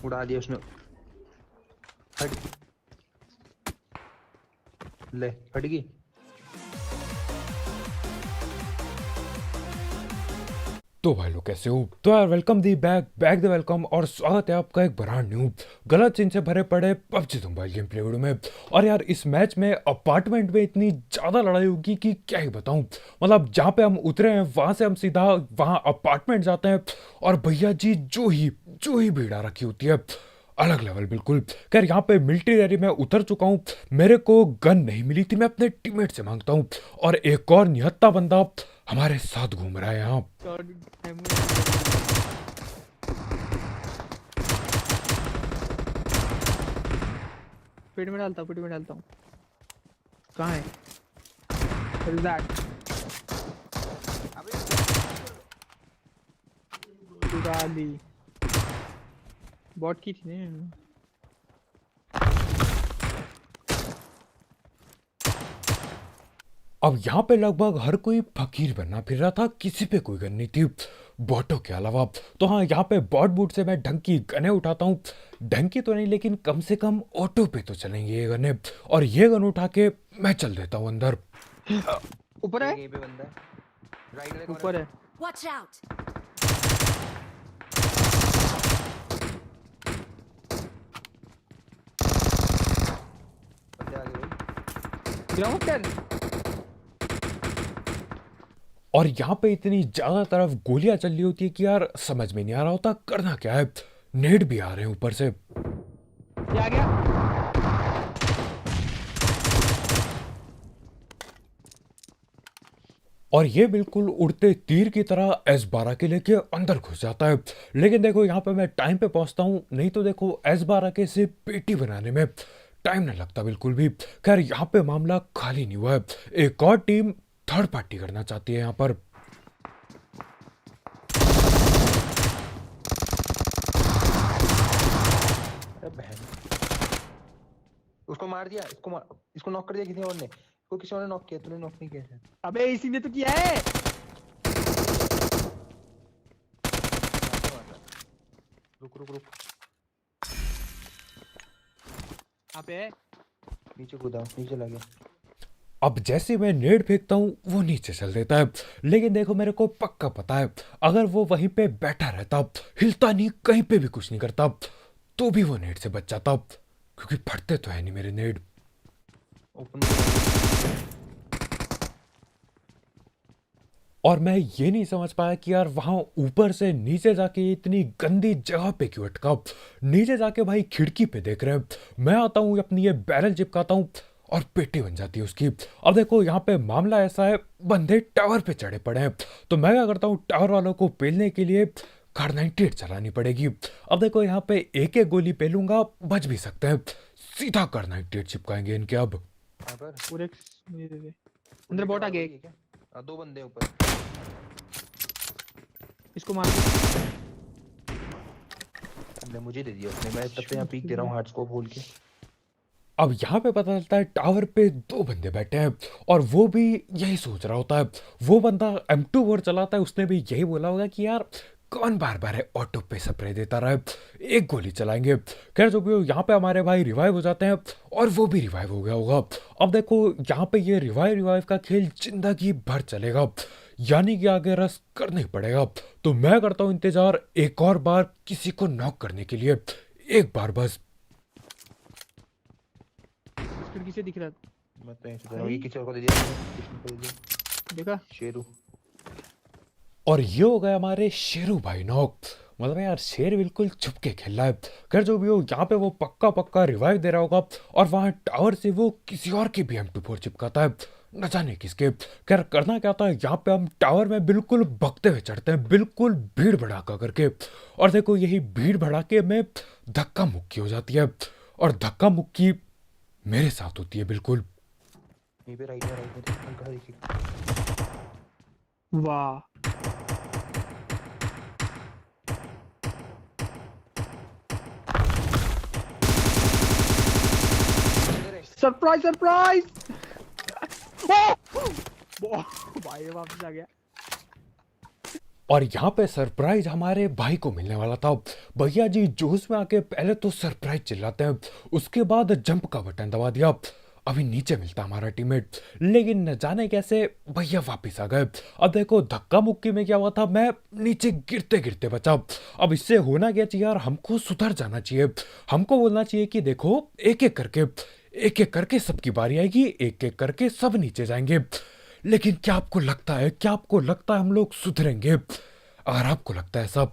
उड़ा दिया उसने। हट ले, हट गई। तो भाई लोग कैसे हो? तो यार welcome the back the welcome और स्वागत है आपका एक ब्रांड न्यू गलत सीन से भरे पड़े PUBG mobile game play video में। और यार इस मैच में अपार्टमेंट में इतनी ज़्यादा लड़ाई होगी कि क्या ही बताऊं। मतलब जहाँ पे हम उतरे हैं वहाँ से हम सीधा वहाँ अपार्टमेंट जाते हैं और भैया जी जो ही भीड़ आ रखी होती है अलग लेवल बिल्कुल। खैर यहाँ पे मिलिट्री एरिया में उतर चुका हूँ। मेरे को गन नहीं मिली थी, मैं अपने टीममेट से मांगता हूँ और एक और निहत्ता बंदा हमारे साथ घूम रहा है यहाँ। पेट में डालता हूँ। कहाँ है? What is that? उड़ा ली। बॉट की थी ने। अब यहाँ पे लगभग हर कोई फकीर बनना फिर रहा था, किसी पे कोई गन नहीं थी बॉटों के अलावा। तो हाँ, यहाँ पे बॉट बूट से मैं ढंग की गने उठाता हूँ। ढंग की तो नहीं लेकिन कम से कम ऑटो पे तो चलेंगे ये गने। और ये गन उठा के मैं चल देता हूँ अंदर। ऊपर है? यहीं पे बंदा है, राइट वाले ऊपर है। Watch out! बंदे आगे भाई। ग्राउंड कर। और यहाँ पे इतनी ज्यादा तरफ गोलियां चल रही होती है कि यार समझ में नहीं आ रहा होता करना क्या है। नेट भी आ रहे हैं ऊपर से। ये आ गया। और ये बिल्कुल उड़ते तीर की तरह S12 के लेके अंदर घुस जाता है। लेकिन देखो यहाँ पे मैं टाइम पे पहुंचता हूँ, नहीं तो देखो S12 के से पेटी बनाने में टाइम नहीं लगता बिल्कुल भी। खैर यहाँ पे मामला खाली नहीं हुआ है, एक और टीम थर्ड पार्टी करना चाहती है यहाँ पर। अरे बहन, उसको मार दिया, इसको नॉक कर दिया किसी और ने। इसको किसी और ने नॉक किया, तूने नॉक नहीं किया शायद। अबे इसी ने तो किया है। रुक रुक रुक, अबे नीचे कूदा, नीचे लग गया। अब जैसे मैं नेट फेंकता हूँ वो नीचे चल देता है। लेकिन देखो मेरे को पक्का पता है अगर वो वहीं पे बैठा रहता, हिलता नहीं, कहीं पे भी कुछ नहीं करता, तो भी वो नेट से बच जाता, क्योंकि फटते तो है नहीं मेरे नेट। ओपन। और मैं ये नहीं समझ पाया कि यार वहां ऊपर से नीचे जाके इतनी गंदी जगह पे क्यों अटका। नीचे जाके भाई खिड़की पे देख रहे हैं, मैं आता हूँ अपनी ये बैरल चिपकाता हूँ और पेटी बन जाती है उसकी। अब देखो यहाँ पे मामला ऐसा है, बंदे टावर पे चढ़े पड़े हैं, तो मैं क्या करता हूँ टावर वालों को पेलने के लिए कार 98 चलानी पड़ेगी। अब देखो यहाँ पे एक एक गोली पेलूंगा, बच भी सकते हैं, सीधा कार 98 चिपकाएंगे इनके। अब यहाँ पर पूरे मुझे दे दे। अंदर बॉट आ गया एक। क्या? दो बंदे ऊपर। इसको मार दे। हमने मुझे दे दिया उसने, मैं तब से यहाँ पीक दे रहा हूँ हार्ड स्कोप बोल के। अब यहाँ पे पता चलता है टावर पे दो बंदे बैठे हैं और वो भी यही सोच रहा होता है। वो बंदा M24 चलाता है, उसने भी यही बोला होगा कि यार कौन बार बार है ऑटो पे स्प्रे देता रहा है, एक गोली चलाएंगे। खैर जो भी हो, यहाँ पे हमारे भाई रिवाइव हो जाते हैं और वो भी रिवाइव हो गया होगा। अब देखो यहाँ पे ये रिवाइव का खेल जिंदगी भर चलेगा, यानी कि आगे रस करना ही पड़ेगा। तो मैं करता हूँ इंतजार एक और बार किसी को नॉक करने के लिए, एक बार बस। खिड़की से दिख रहा मैं तो ऐसे दे रहा हूँ, ये किसी और को दे दिया, किसी को दे दिया। देखा? शेरू। और ये हो गए हमारे शेरू भाई नॉक। मतलब यार शेर बिल्कुल छुप के खेल रहा है। खैर जो भी हो, यहाँ पे वो पक्का पक्का रिवाइव दे रहा होगा और वहां टावर से वो किसी और की भी M24 चिपकाता है, न जाने किसके। खैर करना क्या था, यहाँ पे हम टावर में बिल्कुल भगते हुए चढ़ते हैं, बिल्कुल भीड़ भड़ाका करके। और देखो यही भीड़ भड़ाके में धक्का मुक्की हो जाती है, और धक्का मुक्की मेरे साथ होती है बिल्कुल। यहीं पे राइट में खड़ा देखिए। वाह। सरप्राइज। भाई वापस आ गया। और यहाँ पे सरप्राइज हमारे भाई को मिलने वाला था। भैया जी जोश में आके पहले तो सरप्राइज चिल्लाते हैं, उसके बाद जंप का बटन दबा दिया। अभी नीचे मिलता हमारा टीममेट, लेकिन न जाने कैसे भैया वापस आ गए। अब देखो धक्का मुक्की में क्या हुआ था, मैं नीचे गिरते गिरते बचा। अब इससे होना क्या चाहिए यार, हमको सुधर जाना चाहिए। हमको बोलना चाहिए कि देखो एक एक करके सबकी बारी आएगी, एक एक करके सब नीचे जाएंगे। लेकिन क्या आपको लगता है हम लोग सुधरेंगे? अगर आपको लगता है सब,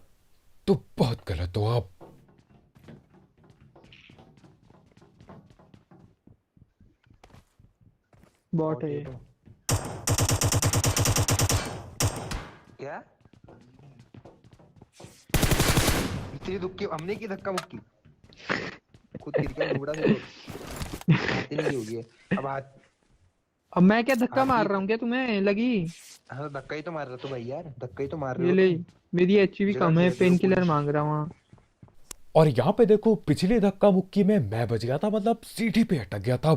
तो बहुत गलत हो आप। बॉट है ये ये। तो क्या इतनी दुख की हमने की धक्का मुक्की, खुद क्रिकेट ढूंढा से तो हाथ ही नहीं की होगी है। अब हाथ अब मैं क्या धक्का हाथ मार की रहा हूँ क्या तुम्हें लगी? हाँ धक्का ही तो मार रहे हो भाई यार, धक्का ही तो मार रहे ये हो ले, तुम। मेरी एचपी जगह कम है, घेर रहे हो पेन पूरी। किलर मांग रहा हूँ। और यहाँ पे देखो पिछली धक्का मुक्की में मैं बच गया था, मतलब सीढ़ी पे अटक गया था।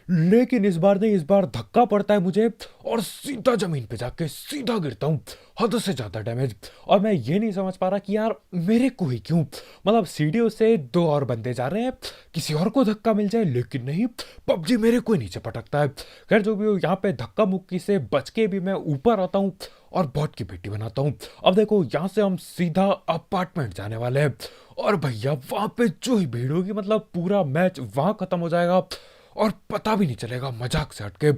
लेकिन इस बार नहीं, इस बार धक्का पड़ता है मुझे और सीधा जमीन पे जाके सीधा गिरता हूँ, हद से ज्यादा डैमेज। और मैं ये नहीं समझ पा रहा कि यार मेरे को ही क्यों, मतलब सीढ़ियों से दो और बंदे जा रहे हैं, किसी और को धक्का मिल जाए, लेकिन नहीं, पबजी मेरे को ही नीचे पटकता है। खैर जो भी हो, यहाँ पे धक्का मुक्की से बच के भी मैं ऊपर आता हूँ और बॉट की बेटी बनाता हूँ। अब देखो यहाँ से हम सीधा अपार्टमेंट जाने वाले हैं, और भैया वहां पे जो ही भीड़ होगी, मतलब पूरा मैच वहां खत्म हो जाएगा और पता भी नहीं चलेगा मजाक से हटके।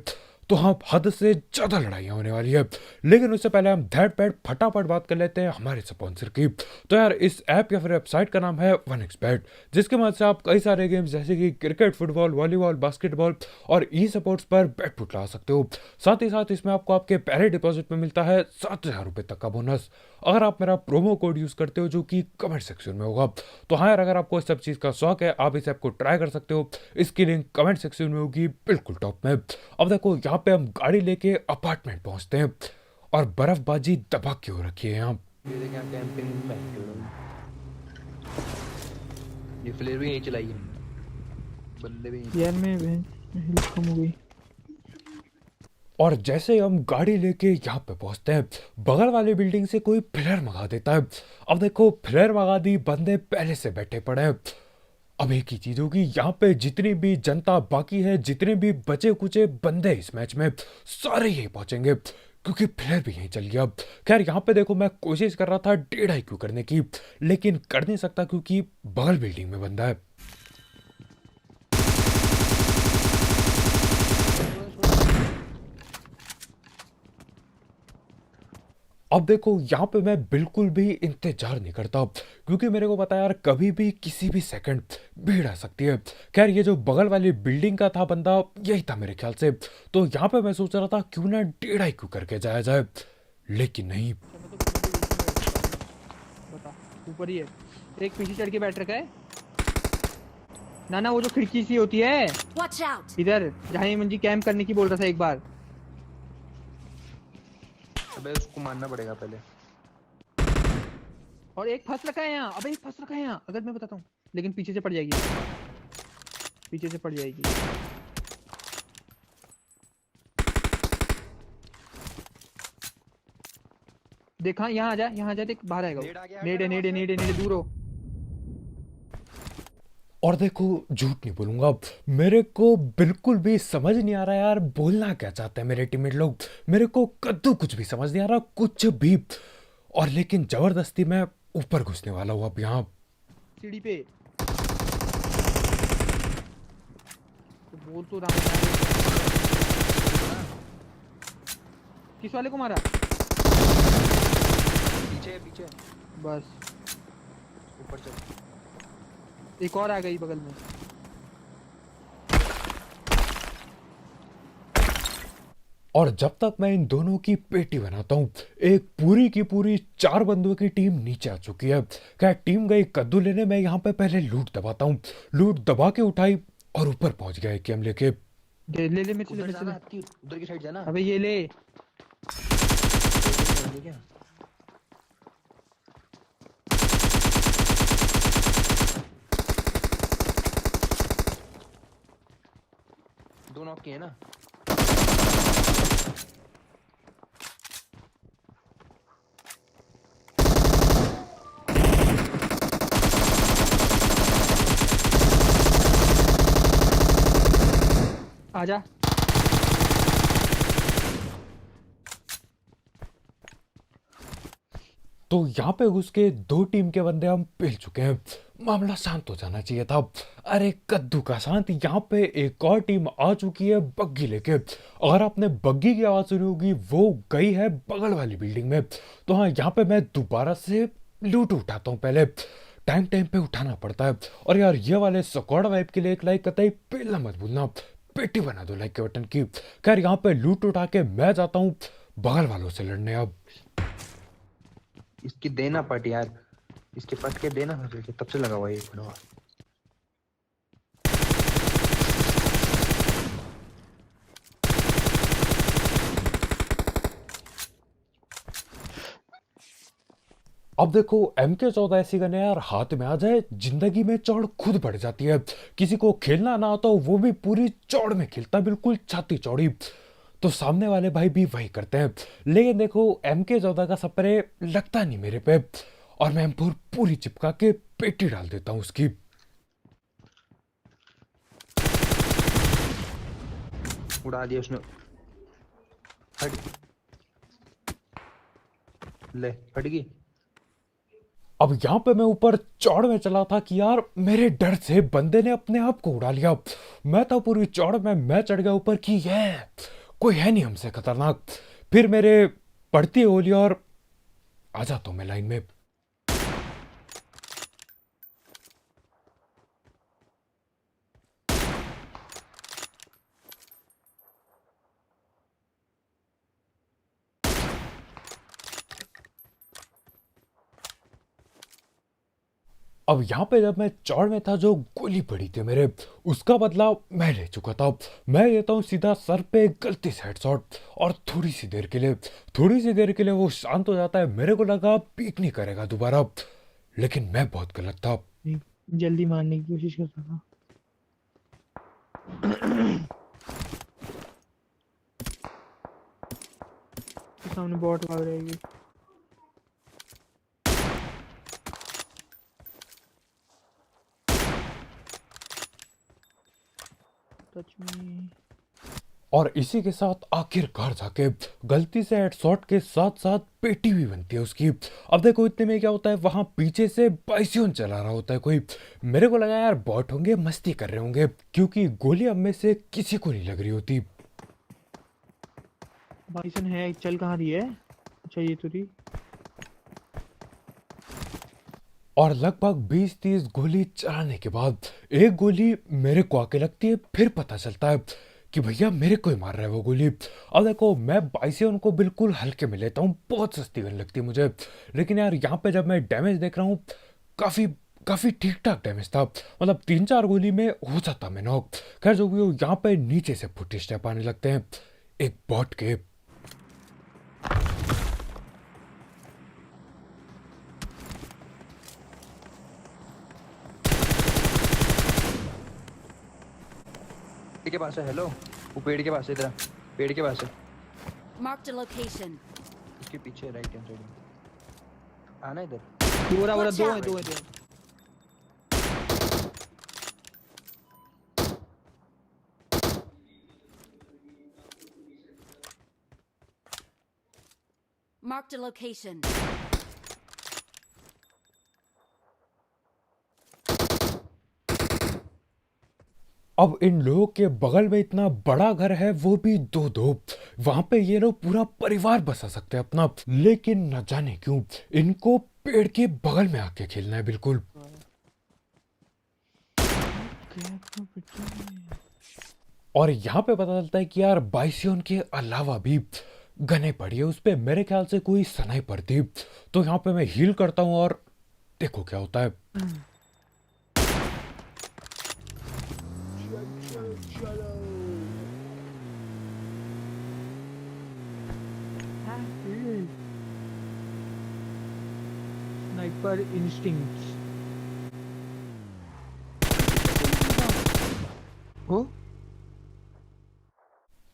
तो हाँ, हद से ज्यादा लड़ाइयाँ होने वाली है। लेकिन उससे पहले हम धैट पैट फटाफट बात कर लेते हैं हमारे स्पॉन्सर की। तो यार इस ऐप या फिर वेबसाइट का नाम है 1xBet, जिसकी मदद से आप कई सारे गेम्स जैसे कि क्रिकेट, फुटबॉल, वॉलीबॉल, बास्केटबॉल और ई स्पोर्ट्स पर बैट फुट ला सकते हो। साथ ही साथ इसमें आपको आपके पहले डिपॉजिट में मिलता है 7,000 रुपये तक का बोनस, अगर आप मेरा प्रोमो कोड यूज करते हो, जो कि कमेंट सेक्शन में होगा। तो हाँ यार, अगर आपको इस सब चीज का शौक है, आप इस ऐप को ट्राई कर सकते हो। इसकी लिंक कमेंट सेक्शन में होगी, बिल्कुल टॉप में। अब देखो यहाँ पे हम गाड़ी लेके अपार्टमेंट पहुंचते हैं और बर्फबाजी दबा के हो रखी है यहाँ। ये देख यहाँ कैंपिंग में ये फ्लेयर भी नहीं चलाई है, बंदे भी नहीं। यार मैं हेल्थ कम हो गई। और जैसे ही हम गाड़ी लेके यहाँ पे पहुंचते हैं, बगल वाली बिल्डिंग से कोई फ्लेयर मंगा देता है। अब देखो फ्लेयर मंगा दी, बंदे पहले से बैठे पड़े हैं। अब एक ही चीज होगी, यहाँ पे जितनी भी जनता बाकी है, जितने भी बचे कुचे बंदे इस मैच में, सारे यही पहुंचेंगे, क्योंकि फ्लेयर भी यहीं चल गया। खैर यहाँ पे देखो मैं कोशिश कर रहा था 1.5 IQ करने की, लेकिन कर नहीं सकता क्योंकि बगल बिल्डिंग में बंदा है। अब देखो यहाँ पे मैं बिल्कुल भी इंतजार नहीं करता, क्योंकि मेरे को पता है यार कभी भी किसी भी सेकंड भीड़ आ सकती है। खैर ये जो बगल वाली बिल्डिंग का था बंदा, यही था मेरे ख्याल से। तो यहाँ पे मैं सोच रहा था क्यों ना 1.5 IQ करके जाया जाए, लेकिन नहीं। अच्छा, मैं तो बिल्कुल बता, ऊपर ही है। एक पीछे चढ़ के बैठ रखा है ना, ना वो जो खिड़की सी होती है Watch out! इधर, जहाँ ये मंजी कैंप करने की बोल रहा था एक बार। अबे उसको मारना पड़ेगा पहले। और एक फंस रखा है यहाँ, अबे एक फंस रखा है यहाँ, अगर मैं बताता हूँ, लेकिन पीछे से पड़ जाएगी, पीछे से पड़ जाएगी। देखा, यहाँ आ जा, यहाँ आ जा, देख बाहर आएगा नेड आ गया, वो। नेड़े नेड़े नेड़े नेड़े, दूर हो। और देखो झूठ नहीं बोलूंगा, मेरे को बिल्कुल भी समझ नहीं आ रहा यार बोलना क्या चाहते हैं मेरे टीममेट लोग। मेरे को कद्दू कुछ भी समझ नहीं आ रहा, कुछ भी। और लेकिन जबरदस्ती मैं ऊपर घुसने वाला हूँ अब यहाँ। सीढ़ी पे तो बोल तो रहा हूँ यार। किस वाले को मारा? पीछे पीछे, बस ऊपर चल। एक और आ गई बगल में। और जब तक मैं इन दोनों की पेटी बनाता हूँ, एक पूरी की पूरी 4 बंदों की टीम नीचे आ चुकी है। क्या टीम गई कद्दू लेने, मैं यहाँ पे पहले लूट दबाता हूँ। लूट दबा के उठाई और ऊपर पहुंच गया एकेएम लेके। ले ले मेरे से, ले उधर मेरे से जाना, ले। हत्ती उधर की साइड जाना। अबे ये ले। क्या दो नॉक किए ना। आजा। तो यहाँ पे घुस के 2 टीम के बंदे हम पेल चुके हैं। मामला शांत हो जाना चाहिए था। अरे कद्दू का शांत, यहाँ पे एक और टीम आ चुकी है बग्गी लेके। अगर आपने बग्गी की आवाज सुनी होगी, वो गई है बगल वाली बिल्डिंग में। तो हाँ, यहाँ पे मैं दोबारा से लूट उठाता हूँ। पहले टाइम टाइम पे उठाना पड़ता है। और यार, ये वाले स्क्वाड वाइब के लिए एक लाइक कतई पेलना मत भूलना। पेटी बना दो लाइक के बटन की। खैर, यहाँ पे लूट उठा के मैं जाता हूँ बगल वालों से लड़ने। अब इसकी देना पट यार, इसके पट के देना मुझे, तब से लगा हुआ है ये बड़ा। अब देखो, MK14 ऐसी गन है यार, हाथ में आ जाए जिंदगी में चौड़ खुद बढ़ जाती है। किसी को खेलना ना आता हो, वो भी पूरी चौड़ में खेलता है, बिल्कुल छाती चौड़ी। तो सामने वाले भाई भी वही करते हैं। लेकिन देखो, MK14 का स्प्रे लगता नहीं मेरे पे, और मैं M4 पूरी चिपका के पेटी डाल देता हूँ उसकी। उड़ा दिया उसने। हट, ले हट गई। अब यहाँ पे मैं ऊपर चौड़ में चला था कि यार, मेरे डर से बंदे ने अपने आप को उड़ा लिया। मैं था पूरी चौड़ में, मैं चढ़ गया ऊपर कि ये कोई है नहीं हमसे खतरनाक। फिर मेरे पड़ती है गोली और आ जाता हूँ मैं लाइन में। अब यहाँ पे जब मैं चौड़ में था, जो गोली पड़ी थी मेरे, उसका बदला मैं ले चुका था। मैं लेता हूँ सीधा सर पे गलती से हेडशॉट, और थोड़ी सी देर के लिए वो शांत हो जाता है। मेरे को लगा पीक नहीं करेगा दोबारा, लेकिन मैं बहुत गलत था। नहीं, जल्दी मारने की कोशिश कर रहा था। सामने बॉट भाग रहेगी। Touch me. और इसी के साथ आखिरकार जाके गलती से हेडशॉट के साथ साथ पेटी भी बनती है उसकी। अब देखो, इतने में क्या होता है, वहां पीछे से बाइसियन चला रहा होता है कोई। मेरे को लगा यार बॉट होंगे, मस्ती कर रहे होंगे, क्योंकि गोली अब में से किसी को नहीं लग रही होती। बाइसन है, चल कहाँ रही है? अच्छा, ये तो रही। और लगभग 20-30 गोली चलाने के बाद एक गोली मेरे को आके लगती है। फिर पता चलता है कि भैया मेरे को ही मार रहा है वो गोली। अब देखो, मैं बाइसियन को बिल्कुल हल्के में लेता हूँ, बहुत सस्ती गन लगती है मुझे। लेकिन यार, यहाँ पे जब मैं डैमेज देख रहा हूँ, काफी काफी ठीक ठाक डैमेज था। मतलब 3-4 गोली में हो जाता मैं नॉक। खैर, जो भी हो, यहाँ पे नीचे से फुट स्टेप आने लगते हैं एक बॉट के। पेड़ के पास है। हेलो, वो पेड़ के पास है, इधर पेड़ के पास है। Marked a location. उसके पीछे राइट हैंड साइड में आना इधर। बोरा Watch दो out. है, दो है, दो है। Marked a location. अब इन लोगों के बगल में इतना बड़ा घर है, वो भी दो दो। वहां पे ये लोग पूरा परिवार बसा सकते हैं अपना। लेकिन न जाने क्यों इनको पेड़ के बगल में आके खेलना है बिल्कुल। और यहाँ पे पता चलता है कि यार, बाइसियन के अलावा भी गने पड़ी है उस पे। मेरे ख्याल से कोई स्नाइपर थी। तो यहाँ पे मैं हील करता हूँ और देखो क्या होता है। Sniper instincts. हो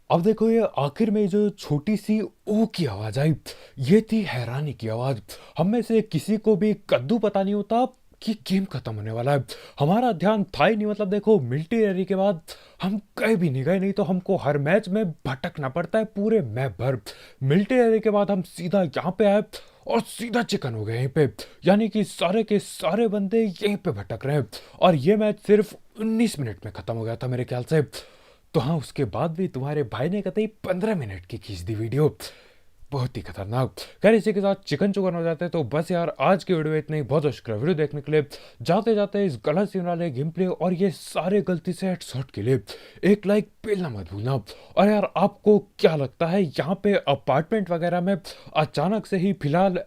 अब देखो, ये आखिर में जो छोटी सी ओ की आवाज आई, ये थी हैरानी की आवाज। हम में से किसी को भी कद्दू पता नहीं होता कि गेम खत्म होने वाला है। हमारा ध्यान था ही नहीं, मतलब देखो मिलिट्री रैली के बाद हम कहीं भी नहीं गए, नहीं तो हमको हर मैच में भटकना पड़ता है पूरे मैप भर। मिलिट्री रैली के बाद हम सीधा यहाँ पे आए और सीधा चिकन हो गए यहीं पे, यानी कि सारे के सारे बंदे यहीं पे भटक रहे हैं। और ये मैच सिर्फ 19 मिनट में खत्म हो गया था मेरे ख्याल से। तो हाँ, उसके बाद भी तुम्हारे भाई ने कतई 15 मिनट की खींच दी वीडियो, बहुत ही खतरनाक। खैर इसी के साथ चिकन चुकन हो जाते हैं। तो बस यार आज की वीडियो इतनी ही, बहुत शुक्रिया वीडियो देखने के लिए। जाते जाते इस गलत सीन वाले गेम प्ले और ये सारे गलती से हेडशॉट के लिए एक लाइक पेलना मत भूलना। और यार आपको क्या लगता है यहाँ पे अपार्टमेंट वगैरह में अचानक से ही फिलहाल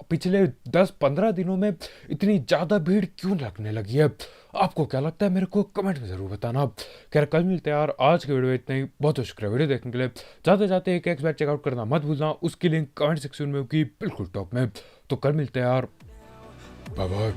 पिछले 10-15 दिनों में इतनी ज़्यादा भीड़ क्यों लगने लगी है? आपको क्या लगता है मेरे को कमेंट में ज़रूर बताना। खैर कल मिलते हैं यार, आज की वीडियो इतना ही, बहुत शुक्रिया वीडियो देखने के लिए। जाते जाते एक एक्स बैट चेकआउट करना मत भूलना, उसकी लिंक कमेंट सेक्शन में होगी बिल्कुल टॉप में। तो कल मिलते हैं यार, बाय बाय।